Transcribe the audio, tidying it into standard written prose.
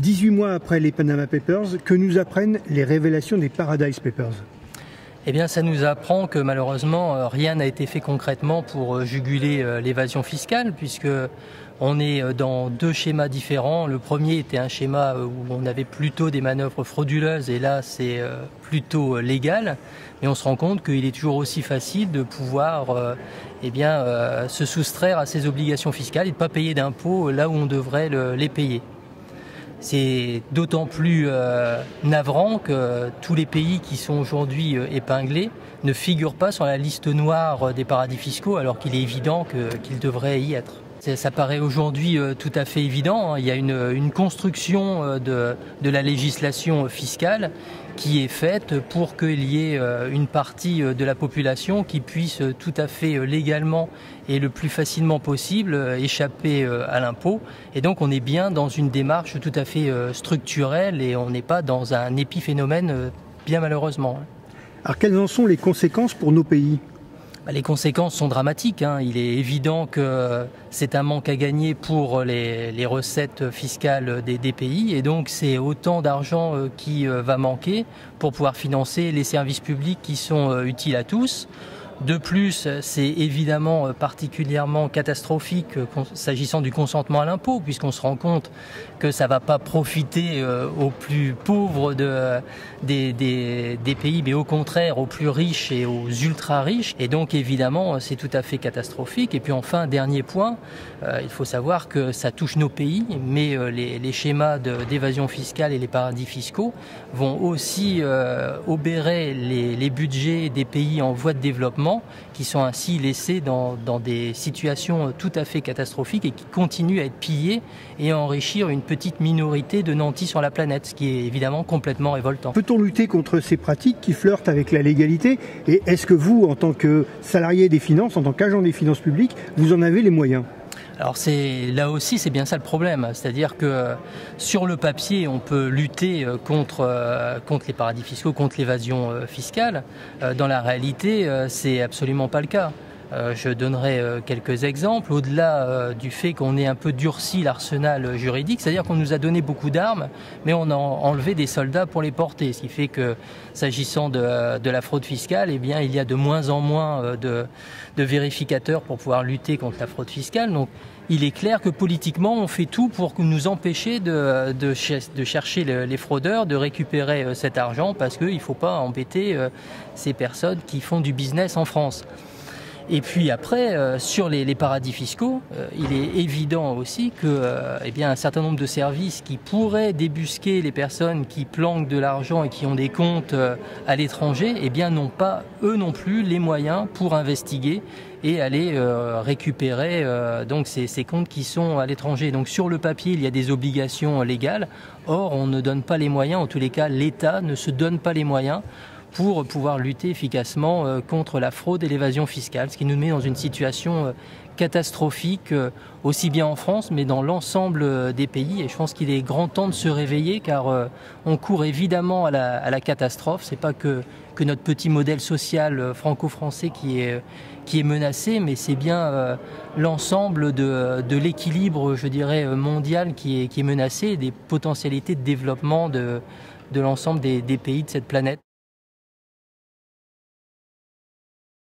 18 mois après les Panama Papers, que nous apprennent les révélations des Paradise Papers? Eh bien, ça nous apprend que malheureusement, rien n'a été fait concrètement pour juguler l'évasion fiscale, puisque on est dans deux schémas différents. Le premier était un schéma où on avait plutôt des manœuvres frauduleuses, et là, c'est plutôt légal. Mais on se rend compte qu'il est toujours aussi facile de pouvoir se soustraire à ses obligations fiscales et de ne pas payer d'impôts là où on devrait les payer. C'est d'autant plus navrant que tous les pays qui sont aujourd'hui épinglés ne figurent pas sur la liste noire des paradis fiscaux, alors qu'il est évident qu'ils devraient y être. Ça paraît aujourd'hui tout à fait évident. Il y a une construction de la législation fiscale qui est faite pour qu'il y ait une partie de la population qui puisse tout à fait légalement et le plus facilement possible échapper à l'impôt. Et donc on est bien dans une démarche tout à fait structurelle et on n'est pas dans un épiphénomène, bien malheureusement. Alors quelles en sont les conséquences pour nos pays ? Les conséquences sont dramatiques. Il est évident que c'est un manque à gagner pour les recettes fiscales des pays, et donc c'est autant d'argent qui va manquer pour pouvoir financer les services publics qui sont utiles à tous. De plus, c'est évidemment particulièrement catastrophique s'agissant du consentement à l'impôt, puisqu'on se rend compte que ça ne va pas profiter aux plus pauvres des pays, mais au contraire aux plus riches et aux ultra riches. Et donc évidemment, c'est tout à fait catastrophique. Et puis enfin, dernier point, il faut savoir que ça touche nos pays, mais les schémas d'évasion fiscale et les paradis fiscaux vont aussi obérer les budgets des pays en voie de développement, qui sont ainsi laissés dans des situations tout à fait catastrophiques et qui continuent à être pillés et à enrichir une petite minorité de nantis sur la planète, ce qui est évidemment complètement révoltant. Peut-on lutter contre ces pratiques qui flirtent avec la légalité? Et est-ce que vous, en tant que salarié des finances, en tant qu'agent des finances publiques, vous en avez les moyens? Alors là aussi, c'est bien ça le problème, c'est-à-dire que sur le papier, on peut lutter contre les paradis fiscaux, contre l'évasion fiscale. Dans la réalité, c'est absolument pas le cas. Je donnerai quelques exemples. Au-delà du fait qu'on ait un peu durci l'arsenal juridique, c'est-à-dire qu'on nous a donné beaucoup d'armes, mais on a enlevé des soldats pour les porter. Ce qui fait que, s'agissant de la fraude fiscale, eh bien, il y a de moins en moins de vérificateurs pour pouvoir lutter contre la fraude fiscale. Donc, il est clair que politiquement, on fait tout pour nous empêcher de chercher les fraudeurs, de récupérer cet argent, parce qu'il ne faut pas embêter ces personnes qui font du business en France. Et puis après, sur les paradis fiscaux, il est évident aussi que un certain nombre de services qui pourraient débusquer les personnes qui planquent de l'argent et qui ont des comptes à l'étranger, n'ont pas, eux non plus, les moyens pour investiguer et aller récupérer donc ces comptes qui sont à l'étranger. Donc sur le papier, il y a des obligations légales. Or, on ne donne pas les moyens, en tous les cas, l'État ne se donne pas les moyens pour pouvoir lutter efficacement contre la fraude et l'évasion fiscale, ce qui nous met dans une situation catastrophique, aussi bien en France, mais dans l'ensemble des pays. Et je pense qu'il est grand temps de se réveiller, car on court évidemment à la catastrophe. C'est pas que notre petit modèle social franco-français qui est menacé, mais c'est bien l'ensemble de l'équilibre, je dirais, mondial qui est menacé, et des potentialités de développement de l'ensemble des pays de cette planète.